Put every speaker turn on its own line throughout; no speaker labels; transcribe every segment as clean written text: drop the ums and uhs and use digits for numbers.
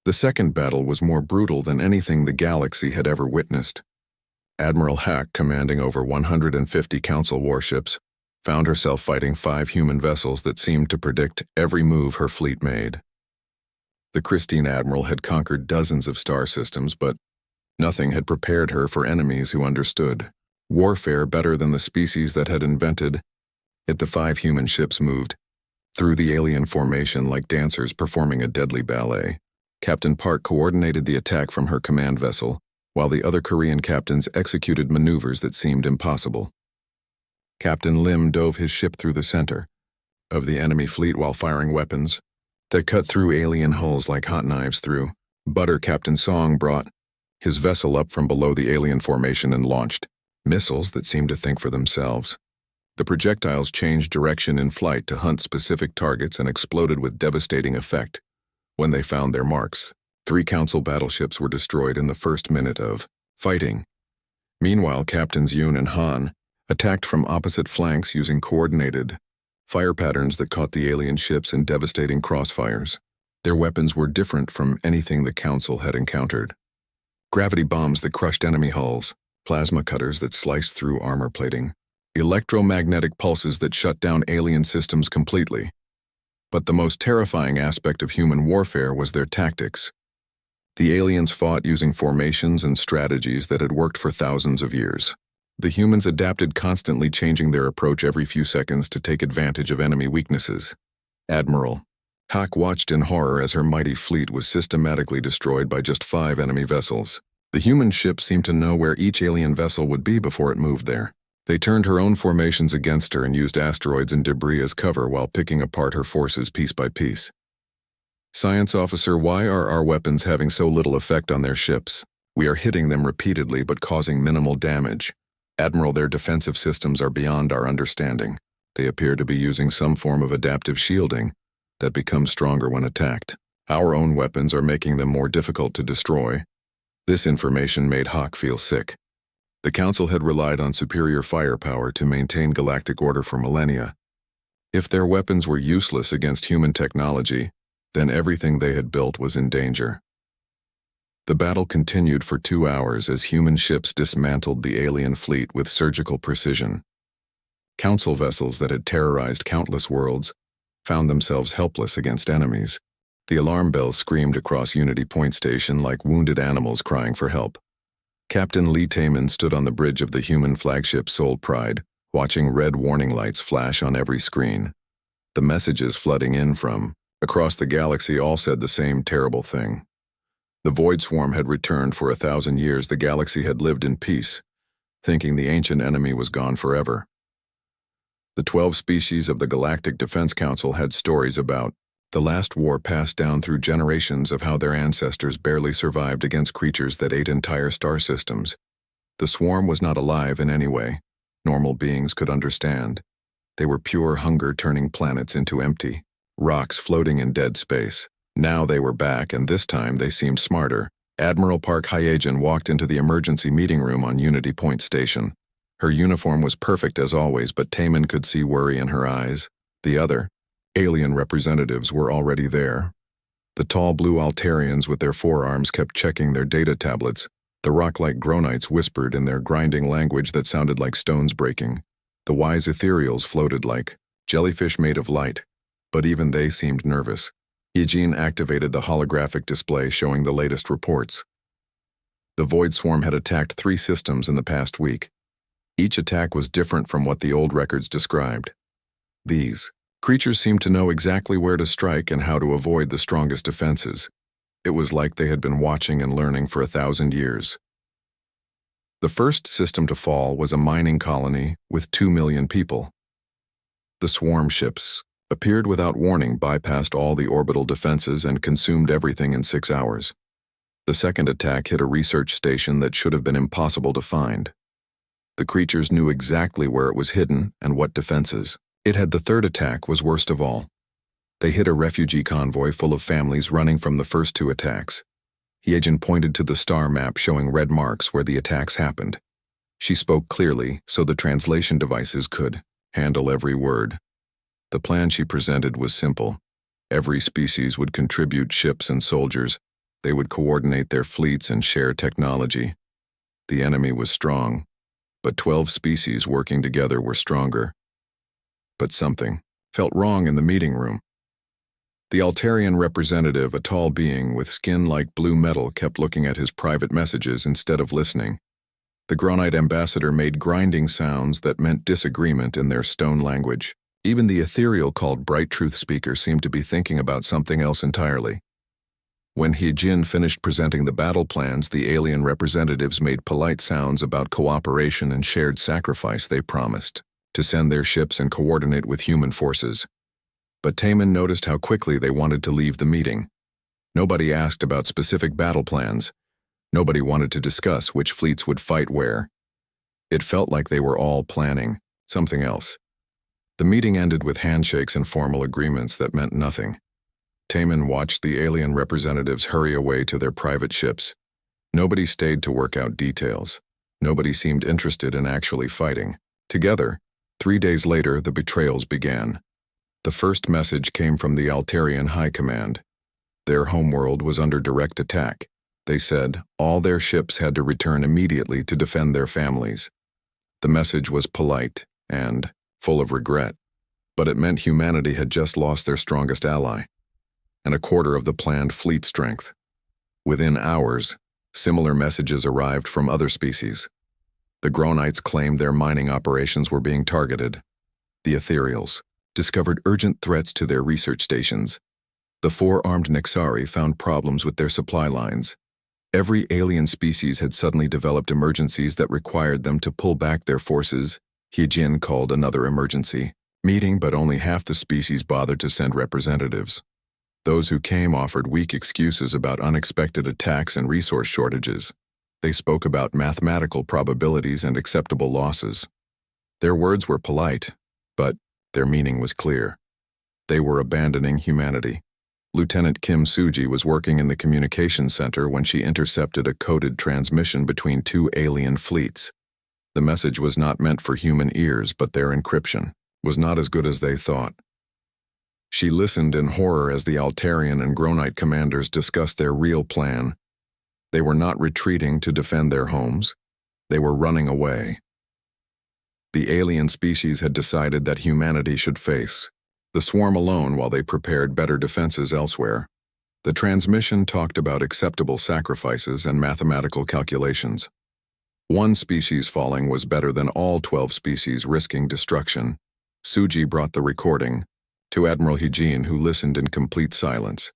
The second battle was more brutal than anything the galaxy had ever witnessed. Admiral Hack, commanding over 150 Council warships, found herself fighting 5 human vessels that seemed to predict every move her fleet made. The Christine Admiral had conquered dozens of star systems, but nothing had prepared her for enemies who understood warfare better than the species that had invented it. The 5 human ships moved through the alien formation like dancers performing a deadly ballet. Captain Park coordinated the attack from her command vessel, while the other Korean captains executed maneuvers that seemed impossible. Captain Lim dove his ship through the center of the enemy fleet while firing weapons that cut through alien hulls like hot knives through butter. Captain Song brought his vessel up from below the alien formation and launched missiles that seemed to think for themselves. The projectiles changed direction in flight to hunt specific targets and exploded with devastating effect when they found their marks. 3 Council battleships were destroyed in the first minute of fighting. Meanwhile, Captains Yoon and Han attacked from opposite flanks using coordinated fire patterns that caught the alien ships in devastating crossfires. Their weapons were different from anything the Council had encountered. Gravity bombs that crushed enemy hulls, plasma cutters that sliced through armor plating, electromagnetic pulses that shut down alien systems completely. But the most terrifying aspect of human warfare was their tactics. The aliens fought using formations and strategies that had worked for thousands of years. The humans adapted, constantly changing their approach every few seconds to take advantage of enemy weaknesses. Admiral Hack watched in horror as her mighty fleet was systematically destroyed by just 5 enemy vessels. The human ship seemed to know where each alien vessel would be before it moved there. They turned her own formations against her and used asteroids and debris as cover while picking apart her forces piece by piece. Science officer, why are our weapons having so little effect on their ships? We are hitting them repeatedly but causing minimal damage. Admiral, their defensive systems are beyond our understanding. They appear to be using some form of adaptive shielding that becomes stronger when attacked. Our own weapons are making them more difficult to destroy. This information made Hawk feel sick. The Council had relied on superior firepower to maintain galactic order for millennia. If their weapons were useless against human technology, then everything they had built was in danger. The battle continued for 2 hours as human ships dismantled the alien fleet with surgical precision. Council vessels that had terrorized countless worlds found themselves helpless against enemies. The alarm bells screamed across Unity Point Station like wounded animals crying for help. Captain Lee Taman stood on the bridge of the human flagship Soul Pride, watching red warning lights flash on every screen. The messages flooding in from across the galaxy all said the same terrible thing. The Void Swarm had returned. For 1,000 years the galaxy had lived in peace, thinking the ancient enemy was gone forever. The 12 species of the Galactic Defense Council had stories about the last war passed down through generations of how their ancestors barely survived against creatures that ate entire star systems. The swarm was not alive in any way normal beings could understand. They were pure hunger turning planets into empty rocks floating in dead space. Now they were back, and this time they seemed smarter. Admiral Park Hyejeon walked into the emergency meeting room on Unity Point Station. Her uniform was perfect as always, but Taman could see worry in her eyes. The other alien representatives were already there. The tall blue Altarians with their forearms kept checking their data tablets. The rock-like Gronites whispered in their grinding language that sounded like stones breaking. The wise Ethereals floated like jellyfish made of light, but even they seemed nervous. Eugene activated the holographic display showing the latest reports. The Void Swarm had attacked 3 systems in the past week. Each attack was different from what the old records described. These creatures seemed to know exactly where to strike and how to avoid the strongest defenses. It was like they had been watching and learning for 1,000 years. The first system to fall was a mining colony with 2 million people. The swarm ships appeared without warning, bypassed all the orbital defenses, and consumed everything in 6 hours. The second attack hit a research station that should have been impossible to find. The creatures knew exactly where it was hidden and what defenses it had. The third attack was worst of all. They hit a refugee convoy full of families running from the first 2 attacks. Hyejeon pointed to the star map showing red marks where the attacks happened. She spoke clearly so the translation devices could handle every word. The plan she presented was simple. Every species would contribute ships and soldiers. They would coordinate their fleets and share technology. The enemy was strong, but 12 species working together were stronger. But something felt wrong in the meeting room. The Altarian representative, a tall being with skin like blue metal, kept looking at his private messages instead of listening. The Gronite ambassador made grinding sounds that meant disagreement in their stone language. Even the ethereal called Bright Truth Speaker seemed to be thinking about something else entirely. When Hijin finished presenting the battle plans, the alien representatives made polite sounds about cooperation and shared sacrifice they promised to send their ships and coordinate with human forces. But Taman noticed how quickly they wanted to leave the meeting. Nobody asked about specific battle plans. Nobody wanted to discuss which fleets would fight where. It felt like they were all planning something else. The meeting ended with handshakes and formal agreements that meant nothing. Taman watched the alien representatives hurry away to their private ships. Nobody stayed to work out details. Nobody seemed interested in actually fighting. Together, 3 days later, the betrayals began. The first message came from the Altarian High Command. Their homeworld was under direct attack. They said all their ships had to return immediately to defend their families. The message was polite and full of regret, but it meant humanity had just lost their strongest ally and a quarter of the planned fleet strength. Within hours, similar messages arrived from other species. The Gronites claimed their mining operations were being targeted. The Ethereals discovered urgent threats to their research stations. The four-armed Nexari found problems with their supply lines. Every alien species had suddenly developed emergencies that required them to pull back their forces. Hijin called another emergency meeting, but only half the species bothered to send representatives. Those who came offered weak excuses about unexpected attacks and resource shortages. They spoke about mathematical probabilities and acceptable losses. Their words were polite, but their meaning was clear. They were abandoning humanity. Lieutenant Kim Suji was working in the communications center when she intercepted a coded transmission between two alien fleets. The message was not meant for human ears, but their encryption was not as good as they thought. She listened in horror as the Altarian and Gronite commanders discussed their real plan. They were not retreating to defend their homes. They were running away. The alien species had decided that humanity should face the swarm alone while they prepared better defenses elsewhere. The transmission talked about acceptable sacrifices and mathematical calculations. One species falling was better than all 12 species risking destruction. Suji brought the recording to Admiral Hijin, who listened in complete silence.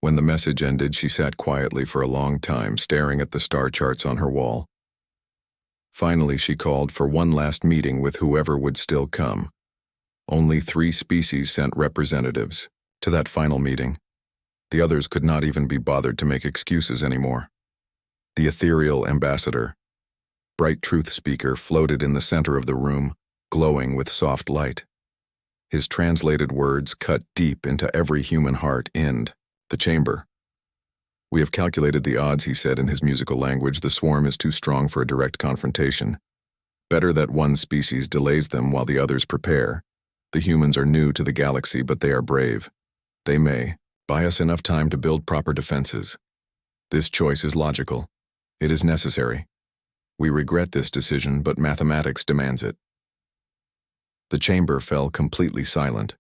When the message ended, she sat quietly for a long time, staring at the star charts on her wall. Finally, she called for one last meeting with whoever would still come. Only 3 species sent representatives to that final meeting. The others could not even be bothered to make excuses anymore. The ethereal ambassador, Bright Truth Speaker, floated in the center of the room, glowing with soft light. His translated words cut deep into every human heart in the chamber. "We have calculated the odds," he said in his musical language. "The swarm is too strong for a direct confrontation. Better that one species delays them while the others prepare. The humans are new to the galaxy, but they are brave. They may buy us enough time to build proper defenses. This choice is logical. It is necessary. We regret this decision, but mathematics demands it." The chamber fell completely silent.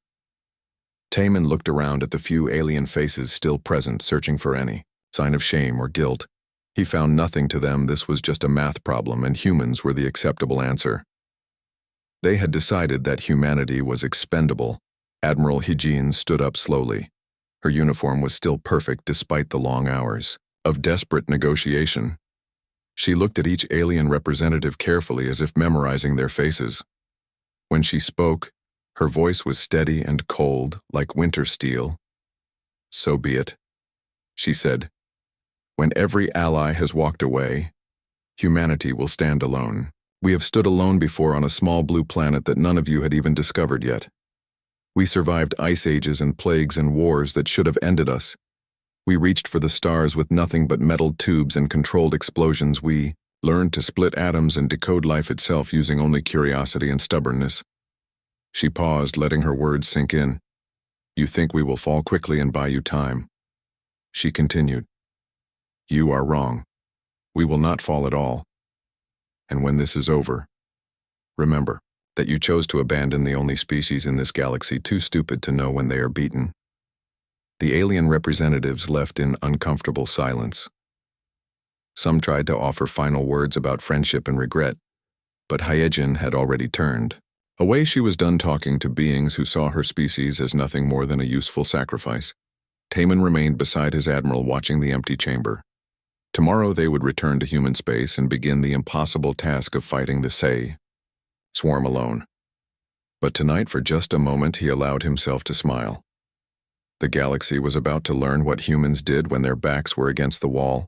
Taman looked around at the few alien faces still present, searching for any sign of shame or guilt. He found nothing. To them, this was just a math problem, and humans were the acceptable answer. They had decided that humanity was expendable. Admiral Hijin stood up slowly. Her uniform was still perfect despite the long hours of desperate negotiation. She looked at each alien representative carefully, as if memorizing their faces. When she spoke, her voice was steady and cold, like winter steel. "So be it," she said. "When every ally has walked away, humanity will stand alone. We have stood alone before on a small blue planet that none of you had even discovered yet. We survived ice ages and plagues and wars that should have ended us. We reached for the stars with nothing but metal tubes and controlled explosions. We learned to split atoms and decode life itself using only curiosity and stubbornness." She paused, letting her words sink in. "You think we will fall quickly and buy you time." She continued, You are wrong. We will not fall at all. And when this is over, remember that you chose to abandon the only species in this galaxy too stupid to know when they are beaten. The alien representatives left in uncomfortable silence. Some tried to offer final words about friendship and regret, but Hyejin had already turned. Away she was done talking to beings who saw her species as nothing more than a useful sacrifice. Taman remained beside his admiral watching the empty chamber. Tomorrow they would return to human space and begin the impossible task of fighting the Sei swarm alone. But tonight, for just a moment, he allowed himself to smile. The galaxy was about to learn what humans did when their backs were against the wall.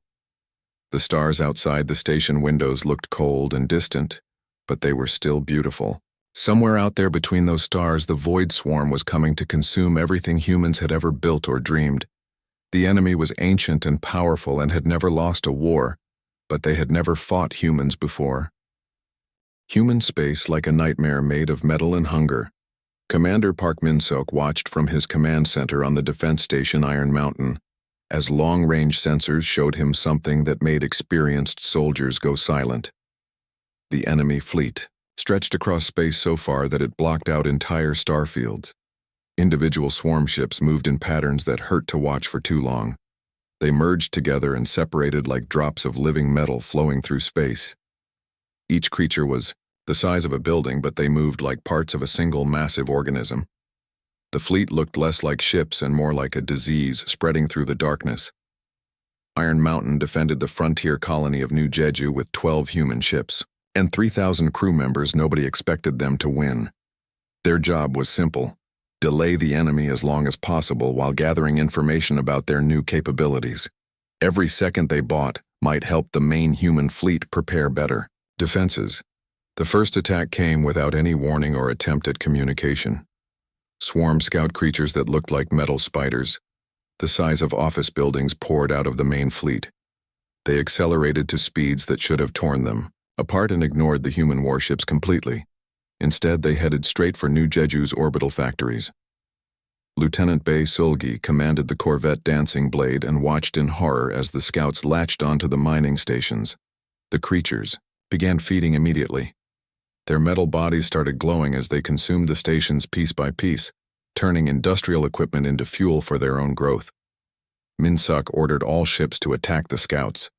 The stars outside the station windows looked cold and distant, but they were still beautiful. Somewhere out there between those stars, the void swarm was coming to consume everything humans had ever built or dreamed. The enemy was ancient and powerful and had never lost a war, but they had never fought humans before. Human space like a nightmare made of metal and hunger. Commander Park Min-sok watched from his command center on the defense station Iron Mountain, as long-range sensors showed him something that made experienced soldiers go silent. The enemy fleet stretched across space so far that it blocked out entire star fields. Individual swarm ships moved in patterns that hurt to watch for too long. They merged together and separated like drops of living metal flowing through space. Each creature was the size of a building, but they moved like parts of a single massive organism. The fleet looked less like ships and more like a disease spreading through the darkness. Iron Mountain defended the frontier colony of New Jeju with 12 human ships and 3,000 crew members. Nobody expected them to win. Their job was simple: delay the enemy as long as possible while gathering information about their new capabilities. Every second they bought might help the main human fleet prepare better. Defenses. The first attack came without any warning or attempt at communication. Swarm scout creatures that looked like metal spiders, the size of office buildings, poured out of the main fleet. They accelerated to speeds that should have torn them apart and ignored the human warships completely. Instead, they headed straight for New Jeju's orbital factories. Lieutenant Bae Sulgi commanded the corvette Dancing Blade and watched in horror as the scouts latched onto the mining stations. The creatures began feeding immediately. Their metal bodies started glowing as they consumed the stations piece by piece, turning industrial equipment into fuel for their own growth. Min-sok ordered all ships to attack the scouts,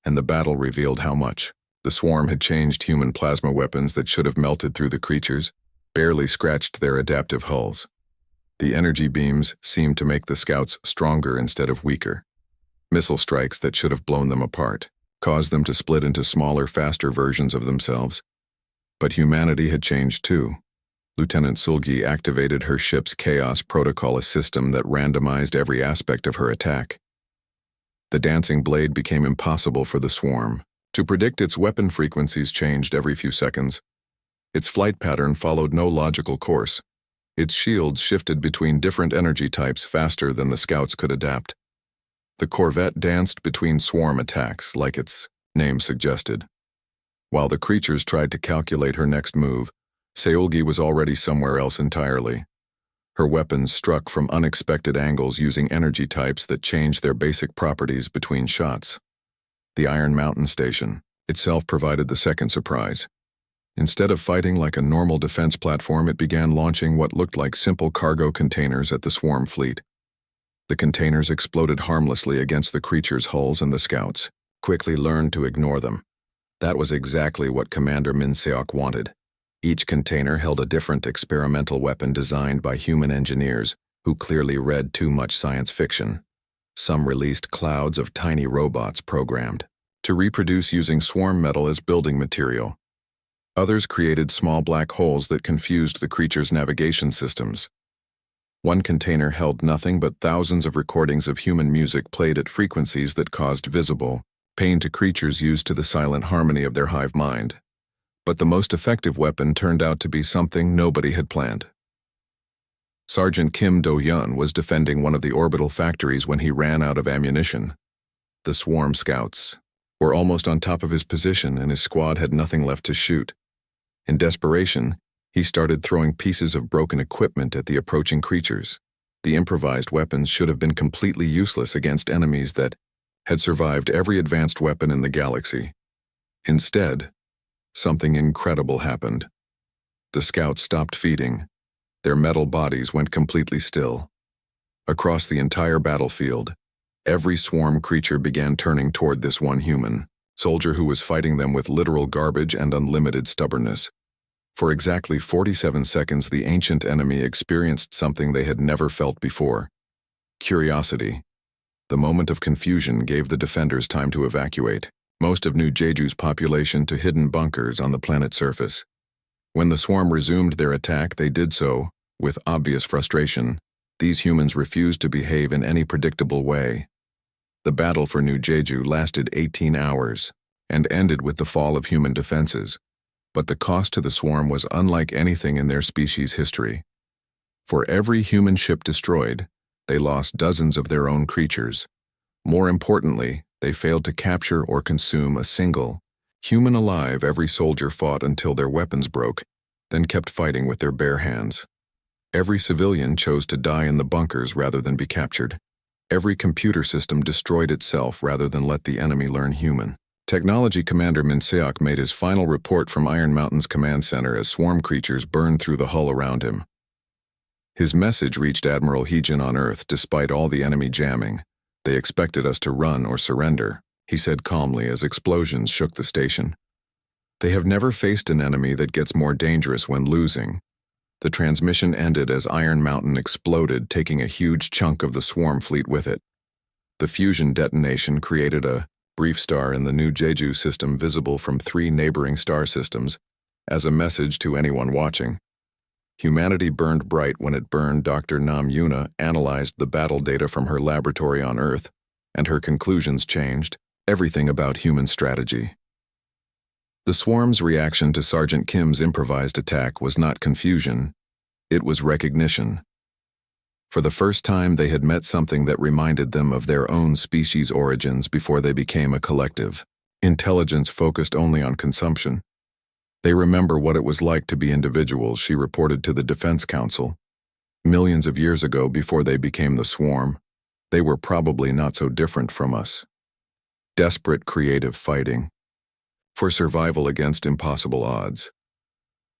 and the battle revealed how much. The swarm had changed human plasma weapons that should have melted through the creatures, barely scratched their adaptive hulls. The energy beams seemed to make the scouts stronger instead of weaker. Missile strikes that should have blown them apart caused them to split into smaller, faster versions of themselves. But humanity had changed too. Lieutenant Sulgi activated her ship's Chaos Protocol, a system that randomized every aspect of her attack. The Dancing Blade became impossible for the swarm. To predict, its weapon frequencies changed every few seconds. Its flight pattern followed no logical course. Its shields shifted between different energy types faster than the scouts could adapt. The corvette danced between swarm attacks, like its name suggested. While the creatures tried to calculate her next move, Seulgi was already somewhere else entirely. Her weapons struck from unexpected angles using energy types that changed their basic properties between shots. The Iron Mountain station itself provided the second surprise. Instead of fighting like a normal defense platform, it began launching what looked like simple cargo containers at the swarm fleet. The containers exploded harmlessly against the creatures' hulls, and the scouts quickly learned to ignore them. That was exactly what Commander Min-seok wanted. Each container held a different experimental weapon designed by human engineers who clearly read too much science fiction. Some released clouds of tiny robots programmed to reproduce using swarm metal as building material. Others created small black holes that confused the creatures' navigation systems. One container held nothing but thousands of recordings of human music played at frequencies that caused visible pain to creatures used to the silent harmony of their hive mind. But the most effective weapon turned out to be something nobody had planned. Sergeant Kim Do-yeon was defending one of the orbital factories when he ran out of ammunition. The swarm scouts were almost on top of his position, and his squad had nothing left to shoot. In desperation, he started throwing pieces of broken equipment at the approaching creatures. The improvised weapons should have been completely useless against enemies that had survived every advanced weapon in the galaxy. Instead, something incredible happened. The scouts stopped feeding. Their metal bodies went completely still. Across the entire battlefield, every swarm creature began turning toward this one human soldier who was fighting them with literal garbage and unlimited stubbornness. For exactly 47 seconds, the ancient enemy experienced something they had never felt before: curiosity. The moment of confusion gave the defenders time to evacuate most of New Jeju's population to hidden bunkers on the planet's surface. When the swarm resumed their attack, they did so with obvious frustration. These humans refused to behave in any predictable way. The battle for New Jeju lasted 18 hours and ended with the fall of human defenses. But the cost to the swarm was unlike anything in their species' history. For every human ship destroyed, they lost dozens of their own creatures. More importantly, they failed to capture or consume a single human alive. Every soldier fought until their weapons broke, then kept fighting with their bare hands. Every civilian chose to die in the bunkers rather than be captured. Every computer system destroyed itself rather than let the enemy learn human. Technology Commander Minseok made his final report from Iron Mountain's command center as swarm creatures burned through the hull around him. His message reached Admiral Heejin on Earth despite all the enemy jamming. "They expected us to run or surrender," he said calmly as explosions shook the station. "They have never faced an enemy that gets more dangerous when losing." The transmission ended as Iron Mountain exploded, taking a huge chunk of the swarm fleet with it. The fusion detonation created a brief star in the New Jeju system visible from 3 neighboring star systems as a message to anyone watching. Humanity burned bright when it burned. Dr. Nam Yuna analyzed the battle data from her laboratory on Earth, and her conclusions changed everything about human strategy. The swarm's reaction to Sergeant Kim's improvised attack was not confusion, it was recognition. For the first time, they had met something that reminded them of their own species' origins before they became a collective. Intelligence focused only on consumption. They remember what it was like to be individuals, she reported to the Defense Council. Millions of years ago, before they became the swarm, they were probably not so different from us. Desperate creative fighting for survival against impossible odds.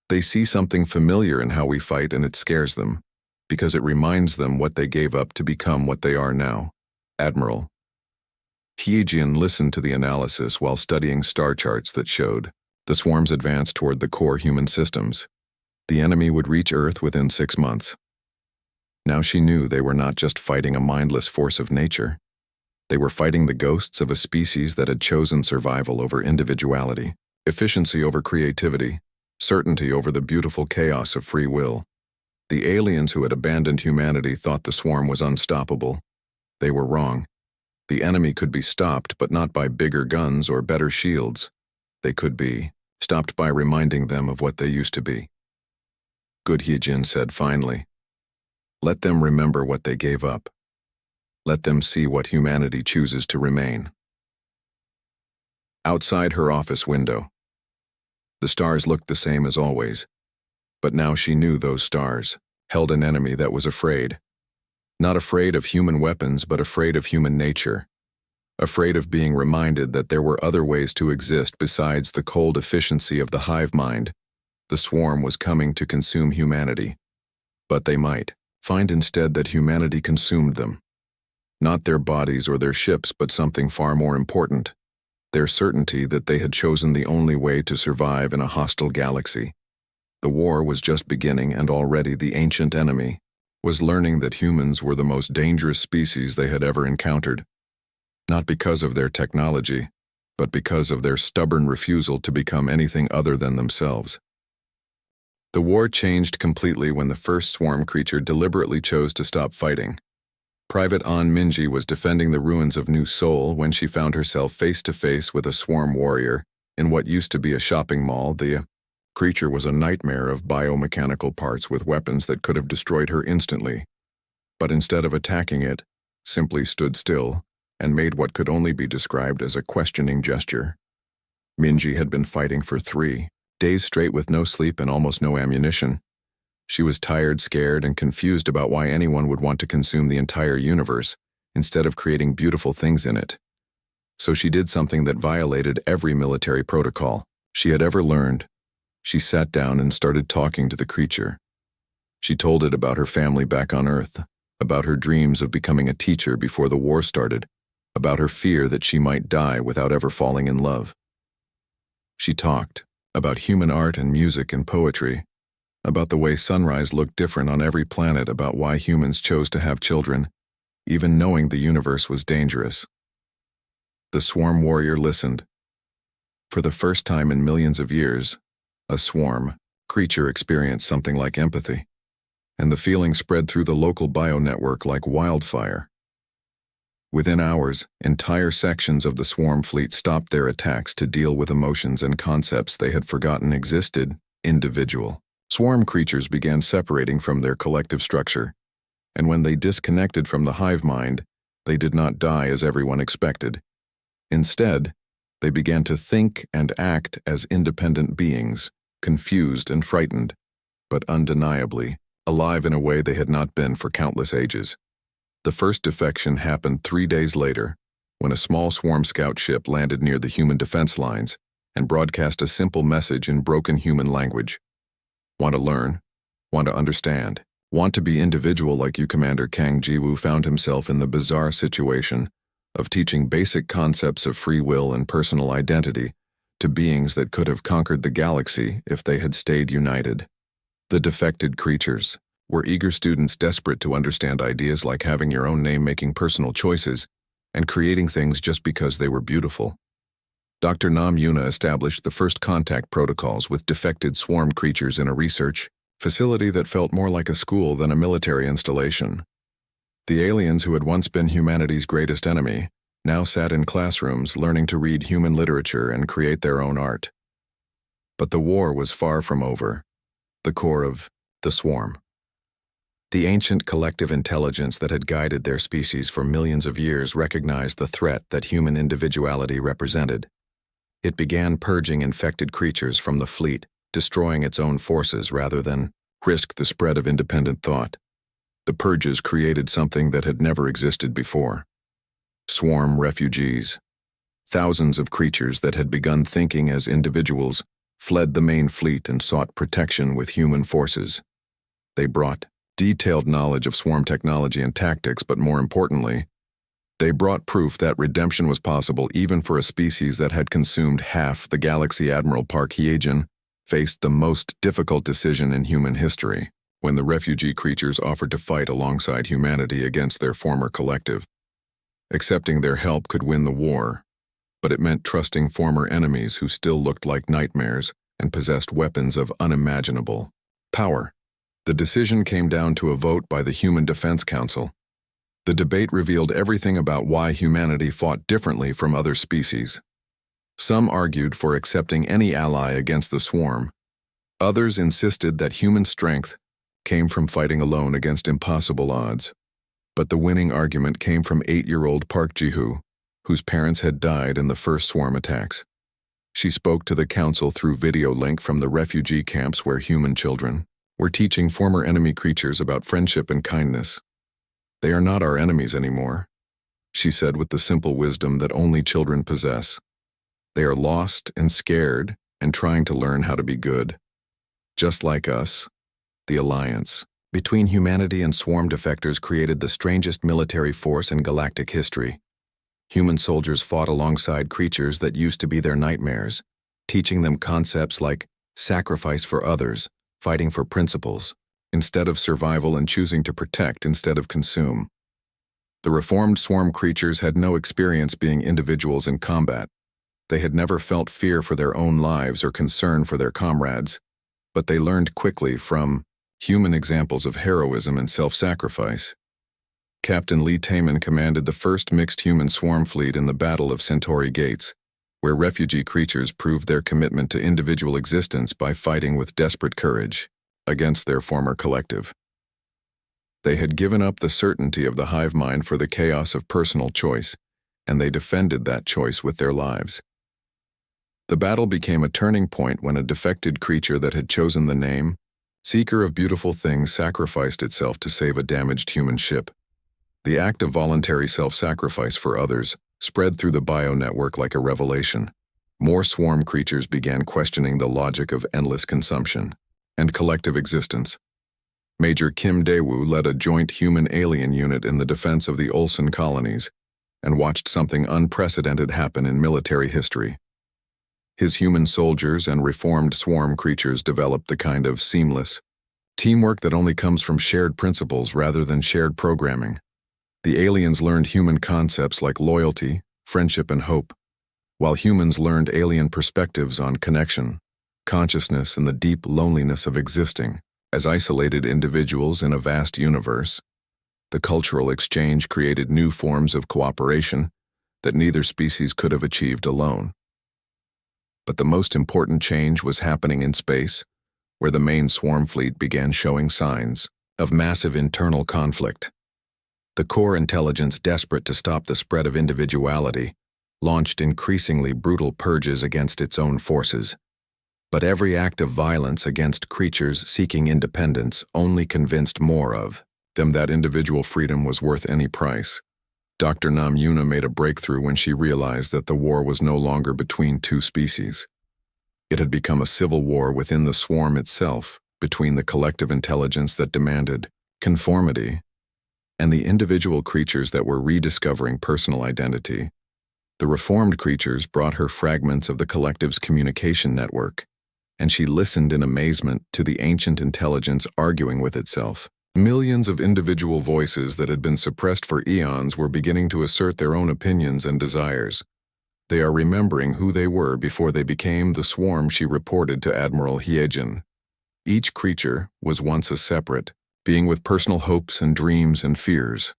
They see something familiar in how we fight, and it scares them, because it reminds them what they gave up to become what they are now. Admiral Heejin listened to the analysis while studying star charts that showed the swarm's advance toward the core human systems. The enemy would reach Earth within 6 months. Now she knew they were not just fighting a mindless force of nature. They were fighting the ghosts of a species that had chosen survival over individuality, efficiency over creativity, certainty over the beautiful chaos of free will. The aliens who had abandoned humanity thought the swarm was unstoppable. They were wrong. The enemy could be stopped, but not by bigger guns or better shields. They could be stopped by reminding them of what they used to be. Good, Heejin said finally. Let them remember what they gave up. Let them see what humanity chooses to remain. Outside her office window, the stars looked the same as always, but now she knew those stars held an enemy that was afraid. Not afraid of human weapons, but afraid of human nature. Afraid of being reminded that there were other ways to exist besides the cold efficiency of the hive mind. The swarm was coming to consume humanity. But they might find instead that humanity consumed them. Not their bodies or their ships, but something far more important. Their certainty that they had chosen the only way to survive in a hostile galaxy. The war was just beginning, and already the ancient enemy was learning that humans were the most dangerous species they had ever encountered. Not because of their technology, but because of their stubborn refusal to become anything other than themselves. The war changed completely when the first swarm creature deliberately chose to stop fighting. Private An Minji was defending the ruins of New Seoul when she found herself face to face with a swarm warrior in what used to be a shopping mall. The creature was a nightmare of biomechanical parts with weapons that could have destroyed her instantly. But instead of attacking it, simply stood still and made what could only be described as a questioning gesture. Minji had been fighting for 3 days straight with no sleep and almost no ammunition. She was tired, scared, and confused about why anyone would want to consume the entire universe instead of creating beautiful things in it. So she did something that violated every military protocol she had ever learned. She sat down and started talking to the creature. She told it about her family back on Earth, about her dreams of becoming a teacher before the war started, about her fear that she might die without ever falling in love. She talked about human art and music and poetry, about the way sunrise looked different on every planet, about why humans chose to have children, even knowing the universe was dangerous. The swarm warrior listened. For the first time in millions of years, a swarm creature experienced something like empathy, and the feeling spread through the local bio-network like wildfire. Within hours, entire sections of the swarm fleet stopped their attacks to deal with emotions and concepts they had forgotten existed. Individual swarm creatures began separating from their collective structure, and when they disconnected from the hive mind, they did not die as everyone expected. Instead, they began to think and act as independent beings, confused and frightened, but undeniably alive in a way they had not been for countless ages. The first defection happened 3 days later, when a small swarm scout ship landed near the human defense lines and broadcast a simple message in broken human language. Want to learn? Want to understand? Want to be individual like you? Commander Kang Jiwoo found himself in the bizarre situation of teaching basic concepts of free will and personal identity to beings that could have conquered the galaxy if they had stayed united. The defected creatures were eager students desperate to understand ideas like having your own name, making personal choices, and creating things just because they were beautiful. Dr. Nam Yuna established the first contact protocols with defected swarm creatures in a research facility that felt more like a school than a military installation. The aliens who had once been humanity's greatest enemy now sat in classrooms learning to read human literature and create their own art. But the war was far from over. The core of the swarm, the ancient collective intelligence that had guided their species for millions of years, recognized the threat that human individuality represented. It began purging infected creatures from the fleet, destroying its own forces rather than risk the spread of independent thought. The purges created something that had never existed before. Swarm refugees. Thousands of creatures that had begun thinking as individuals fled the main fleet and sought protection with human forces. They brought detailed knowledge of swarm technology and tactics, but more importantly, they brought proof that redemption was possible even for a species that had consumed half the galaxy. Admiral Park Hye-jin faced the most difficult decision in human history when the refugee creatures offered to fight alongside humanity against their former collective. Accepting their help could win the war, but it meant trusting former enemies who still looked like nightmares and possessed weapons of unimaginable power. The decision came down to a vote by the Human Defense Council. The debate revealed everything about why humanity fought differently from other species. Some argued for accepting any ally against the swarm. Others insisted that human strength came from fighting alone against impossible odds. But the winning argument came from 8-year-old Park Ji-hoo, whose parents had died in the first swarm attacks. She spoke to the council through video link from the refugee camps where human children were teaching former enemy creatures about friendship and kindness. "They are not our enemies anymore," she said with the simple wisdom that only children possess. "They are lost and scared and trying to learn how to be good. Just like us." The alliance between humanity and swarm defectors created the strangest military force in galactic history. Human soldiers fought alongside creatures that used to be their nightmares, teaching them concepts like sacrifice for others, fighting for principles, instead of survival, and choosing to protect instead of consume. The reformed swarm creatures had no experience being individuals in combat. They had never felt fear for their own lives or concern for their comrades, but they learned quickly from human examples of heroism and self-sacrifice. Captain Lee Taemin commanded the first mixed human swarm fleet in the Battle of Centauri Gates, where refugee creatures proved their commitment to individual existence by fighting with desperate courage against their former collective. They had given up the certainty of the hive mind for the chaos of personal choice, and they defended that choice with their lives. The battle became a turning point when a defected creature that had chosen the name Seeker of Beautiful Things sacrificed itself to save a damaged human ship. The act of voluntary self-sacrifice for others spread through the bio-network like a revelation. More swarm creatures began questioning the logic of endless consumption and collective existence. Major Kim Daewoo led a joint human-alien unit in the defense of the Olsen colonies and watched something unprecedented happen in military history. His human soldiers and reformed swarm creatures developed the kind of seamless teamwork that only comes from shared principles rather than shared programming. The aliens learned human concepts like loyalty, friendship, and hope, while humans learned alien perspectives on connection, consciousness, and the deep loneliness of existing as isolated individuals in a vast universe. The cultural exchange created new forms of cooperation that neither species could have achieved alone. But the most important change was happening in space, where the main swarm fleet began showing signs of massive internal conflict. The core intelligence, desperate to stop the spread of individuality, launched increasingly brutal purges against its own forces. But every act of violence against creatures seeking independence only convinced more of them that individual freedom was worth any price. Dr. Nam Yuna made a breakthrough when she realized that the war was no longer between two species. It had become a civil war within the swarm itself, between the collective intelligence that demanded conformity and the individual creatures that were rediscovering personal identity. The reformed creatures brought her fragments of the collective's communication network, and she listened in amazement to the ancient intelligence arguing with itself. Millions of individual voices that had been suppressed for eons were beginning to assert their own opinions and desires. They are remembering who they were before they became the swarm, she reported to Admiral Hyejin. Each creature was once a separate being with personal hopes and dreams and fears.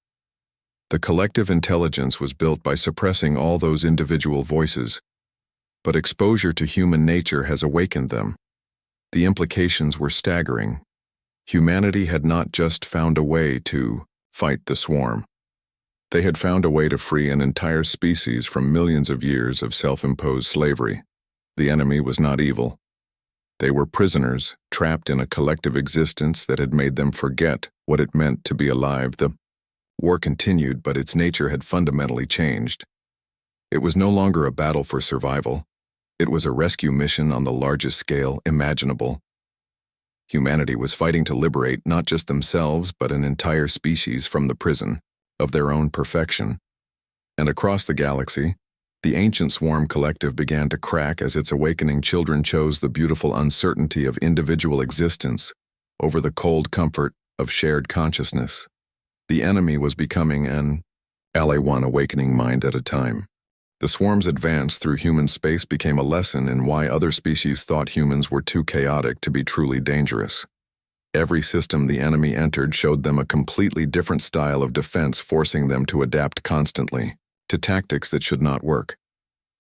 The collective intelligence was built by suppressing all those individual voices, but exposure to human nature has awakened them. The implications were staggering. Humanity had not just found a way to fight the swarm. They had found a way to free an entire species from millions of years of self-imposed slavery. The enemy was not evil. They were prisoners, trapped in a collective existence that had made them forget what it meant to be alive. The war continued, but its nature had fundamentally changed. It was no longer a battle for survival. It was a rescue mission on the largest scale imaginable. Humanity was fighting to liberate not just themselves, but an entire species from the prison of their own perfection. And across the galaxy, the ancient swarm collective began to crack as its awakening children chose the beautiful uncertainty of individual existence over the cold comfort of shared consciousness. The enemy was becoming an ally, one awakening mind at a time. The swarm's advance through human space became a lesson in why other species thought humans were too chaotic to be truly dangerous. Every system the enemy entered showed them a completely different style of defense, forcing them to adapt constantly to tactics that should not work,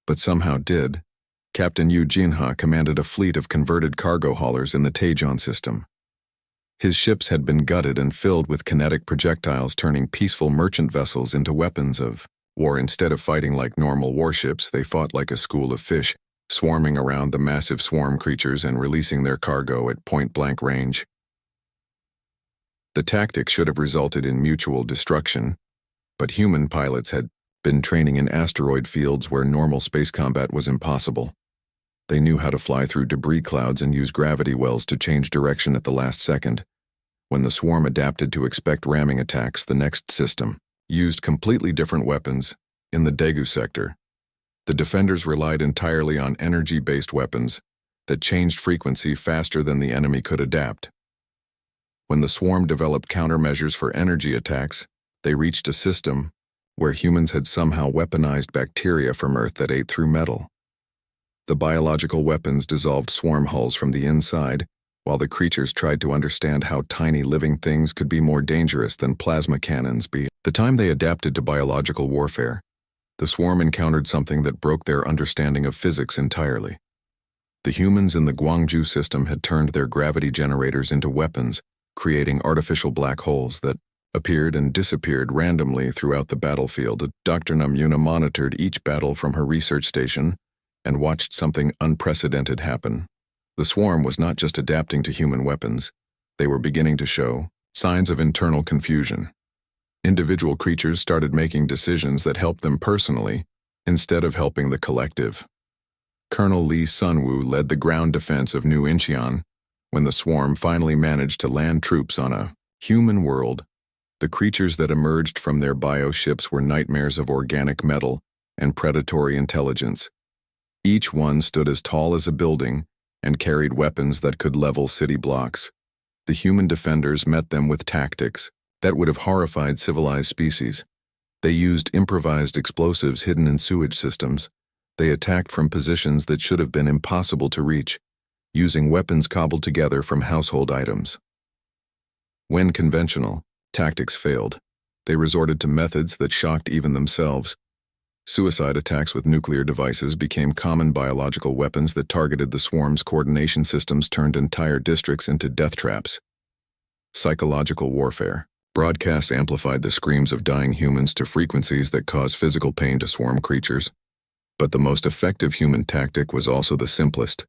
but somehow did. Captain Yu Jinha commanded a fleet of converted cargo haulers in the Taejon system. His ships had been gutted and filled with kinetic projectiles, turning peaceful merchant vessels into weapons of war. Instead of fighting like normal warships, they fought like a school of fish, swarming around the massive swarm creatures and releasing their cargo at point-blank range. The tactic should have resulted in mutual destruction, but human pilots had been training in asteroid fields where normal space combat was impossible. They knew how to fly through debris clouds and use gravity wells to change direction at the last second. When the swarm adapted to expect ramming attacks, the next system used completely different weapons in the Daegu sector. The defenders relied entirely on energy-based weapons that changed frequency faster than the enemy could adapt. When the swarm developed countermeasures for energy attacks, they reached a system where humans had somehow weaponized bacteria from Earth that ate through metal. The biological weapons dissolved swarm hulls from the inside, while the creatures tried to understand how tiny living things could be more dangerous than plasma cannons. The time they adapted to biological warfare, the swarm encountered something that broke their understanding of physics entirely. The humans in the Gwangju system had turned their gravity generators into weapons, creating artificial black holes that appeared and disappeared randomly throughout the battlefield. Dr. Namyuna monitored each battle from her research station and watched something unprecedented happen. The swarm was not just adapting to human weapons, they were beginning to show signs of internal confusion. Individual creatures started making decisions that helped them personally, instead of helping the collective. Colonel Lee Sunwoo led the ground defense of New Incheon. When the swarm finally managed to land troops on a human world, the creatures that emerged from their bioships were nightmares of organic metal and predatory intelligence. Each one stood as tall as a building and carried weapons that could level city blocks. The human defenders met them with tactics that would have horrified civilized species. They used improvised explosives hidden in sewage systems. They attacked from positions that should have been impossible to reach, using weapons cobbled together from household items. When conventional tactics failed, they resorted to methods that shocked even themselves. Suicide attacks with nuclear devices became common. Biological weapons that targeted the swarm's coordination systems turned entire districts into death traps. Psychological warfare. Broadcasts amplified the screams of dying humans to frequencies that caused physical pain to swarm creatures. But the most effective human tactic was also the simplest.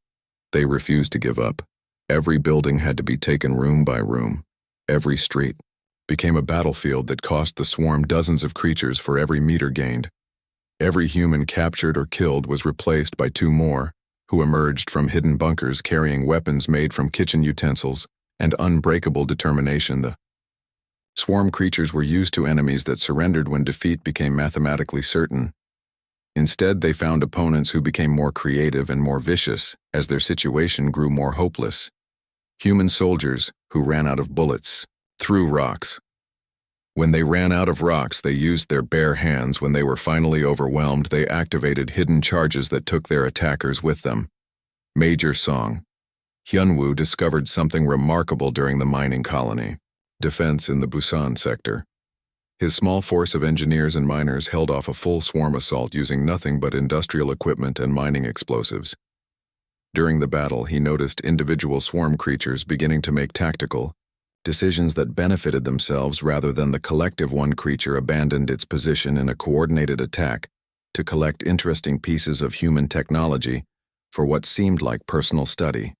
They refused to give up. Every building had to be taken room by room. Every street became a battlefield that cost the swarm dozens of creatures for every meter gained. Every human captured or killed was replaced by two more, who emerged from hidden bunkers carrying weapons made from kitchen utensils and unbreakable determination. The swarm creatures were used to enemies that surrendered when defeat became mathematically certain. Instead, they found opponents who became more creative and more vicious as their situation grew more hopeless. Human soldiers who ran out of bullets threw rocks. When they ran out of rocks, they used their bare hands. When they were finally overwhelmed, they activated hidden charges that took their attackers with them. Major Song. Hyunwoo discovered something remarkable during the mining colony, defense in the Busan sector. His small force of engineers and miners held off a full swarm assault using nothing but industrial equipment and mining explosives. During the battle, he noticed individual swarm creatures beginning to make tactical decisions that benefited themselves rather than the collective. One creature abandoned its position in a coordinated attack to collect interesting pieces of human technology for what seemed like personal study.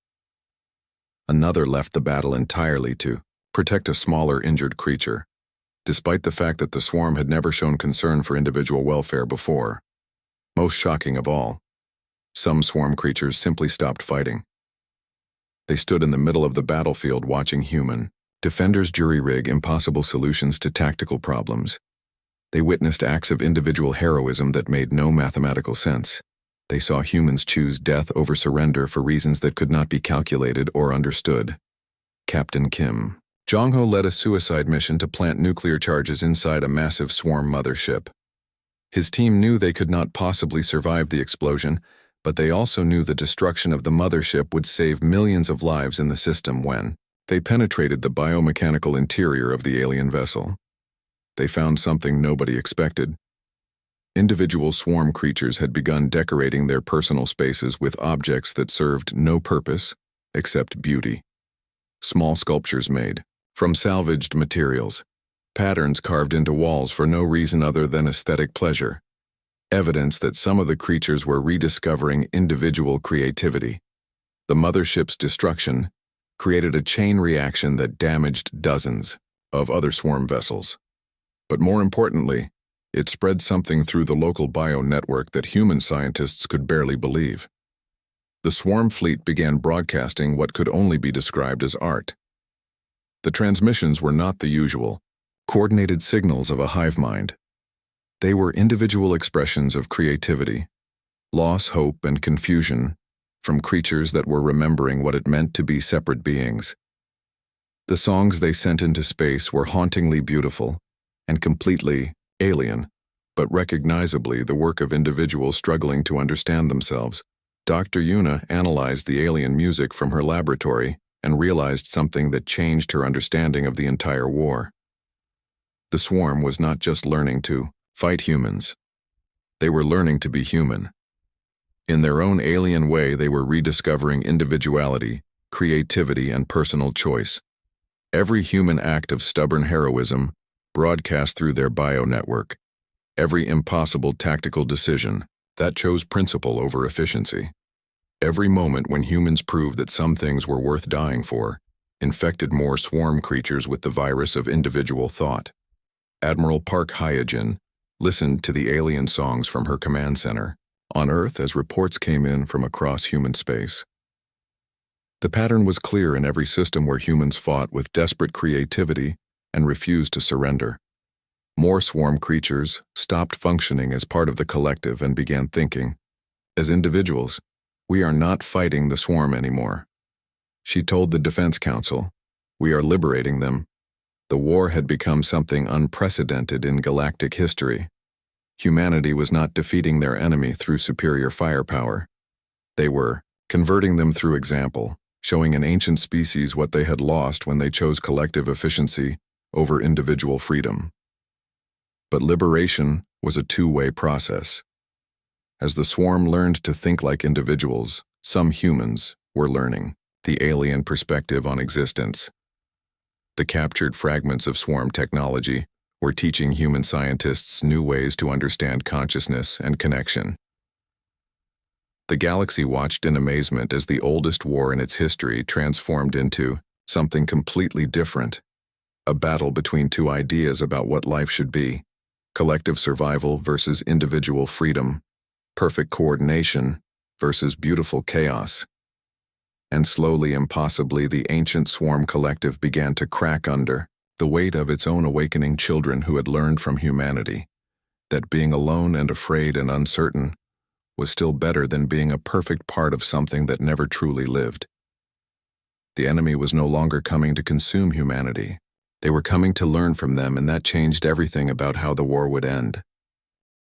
Another left the battle entirely to protect a smaller injured creature, despite the fact that the swarm had never shown concern for individual welfare before. Most shocking of all, some swarm creatures simply stopped fighting. They stood in the middle of the battlefield watching human defenders jury-rig impossible solutions to tactical problems. They witnessed acts of individual heroism that made no mathematical sense. They saw humans choose death over surrender for reasons that could not be calculated or understood. Captain Kim Jong-ho led a suicide mission to plant nuclear charges inside a massive swarm mothership. His team knew they could not possibly survive the explosion, but they also knew the destruction of the mothership would save millions of lives in the system. When they penetrated the biomechanical interior of the alien vessel, they found something nobody expected. Individual swarm creatures had begun decorating their personal spaces with objects that served no purpose except beauty. Small sculptures made from salvaged materials, patterns carved into walls for no reason other than aesthetic pleasure, evidence that some of the creatures were rediscovering individual creativity. The mothership's destruction created a chain reaction that damaged dozens of other swarm vessels. But more importantly, it spread something through the local bio-network that human scientists could barely believe. The swarm fleet began broadcasting what could only be described as art. The transmissions were not the usual, coordinated signals of a hive mind. They were individual expressions of creativity, loss, hope, and confusion from creatures that were remembering what it meant to be separate beings. The songs they sent into space were hauntingly beautiful and completely alien, but recognizably the work of individuals struggling to understand themselves. Dr. Yuna analyzed the alien music from her laboratory and realized something that changed her understanding of the entire war. The swarm was not just learning to fight humans. They were learning to be human. In their own alien way, they were rediscovering individuality, creativity, and personal choice. Every human act of stubborn heroism broadcast through their bio-network. Every impossible tactical decision that chose principle over efficiency. Every moment when humans proved that some things were worth dying for, infected more swarm creatures with the virus of individual thought. Admiral Park Hyojin listened to the alien songs from her command center on Earth as reports came in from across human space. The pattern was clear in every system where humans fought with desperate creativity and refused to surrender. More swarm creatures stopped functioning as part of the collective and began thinking, as individuals, we are not fighting the swarm anymore. She told the Defense Council, we are liberating them. The war had become something unprecedented in galactic history. Humanity was not defeating their enemy through superior firepower. They were converting them through example, showing an ancient species what they had lost when they chose collective efficiency over individual freedom. But liberation was a two-way process. As the swarm learned to think like individuals, some humans were learning the alien perspective on existence. The captured fragments of swarm technology were teaching human scientists new ways to understand consciousness and connection. The galaxy watched in amazement as the oldest war in its history transformed into something completely different, a battle between two ideas about what life should be, collective survival versus individual freedom, perfect coordination versus beautiful chaos. And slowly and possibly the ancient swarm collective began to crack under the weight of its own awakening children who had learned from humanity that being alone and afraid and uncertain was still better than being a perfect part of something that never truly lived. The enemy was no longer coming to consume humanity. They were coming to learn from them, and that changed everything about how the war would end.